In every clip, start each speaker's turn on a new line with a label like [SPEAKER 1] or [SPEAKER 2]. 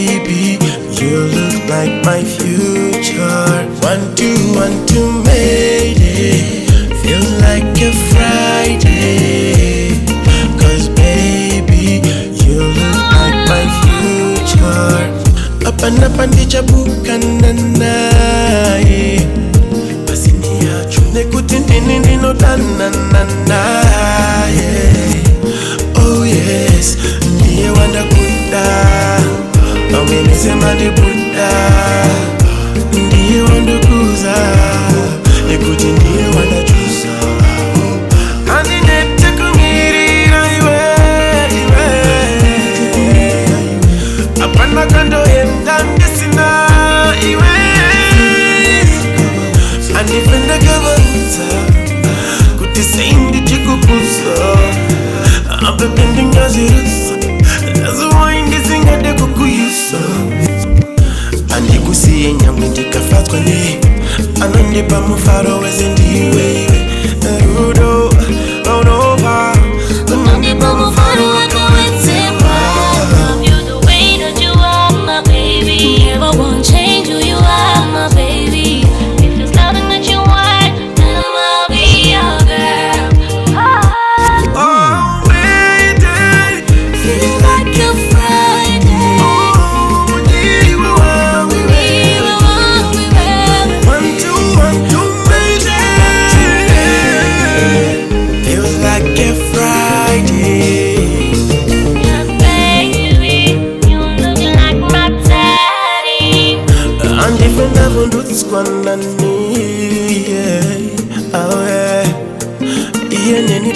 [SPEAKER 1] baby, you look like my future. 1, 2, 1, 2, Mayday. Feels like a Friday. Cause baby, you look like my future. Up and ndichabuka nanae. Pasini yachu nekutindini nino tananae. Oh yes, ndiye wanda kuda. Sema di Buddha, ndiye wandukuza, nikuti ndiye wandachuza. Handinete Kumirira iwe. Apana kando yenda ndesina iwe. Anifenda kavanza, kuti seindi chikukuza. Abe pending azirusa, azuwaindi zingade kukuyusa. Andikusiye nyamwe ndikafatwa ne anandipa mufaro weze ndiwe Rudo, Ronova anandipa mufaro wakawetsewa.
[SPEAKER 2] You're the way that you are, my baby. Never won't change who you are, my baby. If there's nothing that you want, then I'll be your girl.
[SPEAKER 1] Oh, Mayday,
[SPEAKER 2] Feel like a Friday.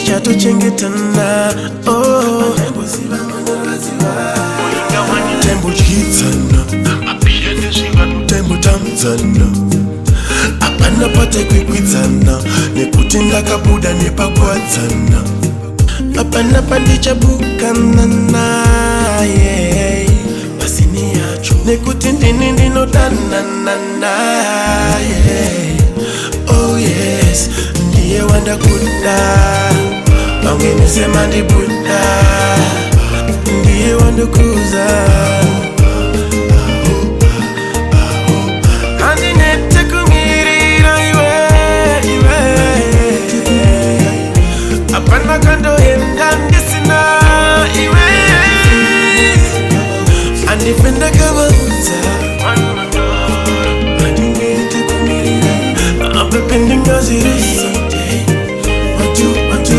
[SPEAKER 1] Chato chengetana, oh, tembo chitana, tembo tamzana, apana pate kwikwizana, nekutinda kabuda nepagwadzana, apana pandichabuka nanae, pasini yacho, nekutindini ndino tananae. Oh yes, ndiye wanda kuda. Angeni sema di Buddha, ndiye wandukuza. Handinete Kumirira iwe. Apana kando yenda ndesina iwe. Anifenda kavanza, Handinete Kumirira. Abe pending azirusa. 1, 2, 1, 2.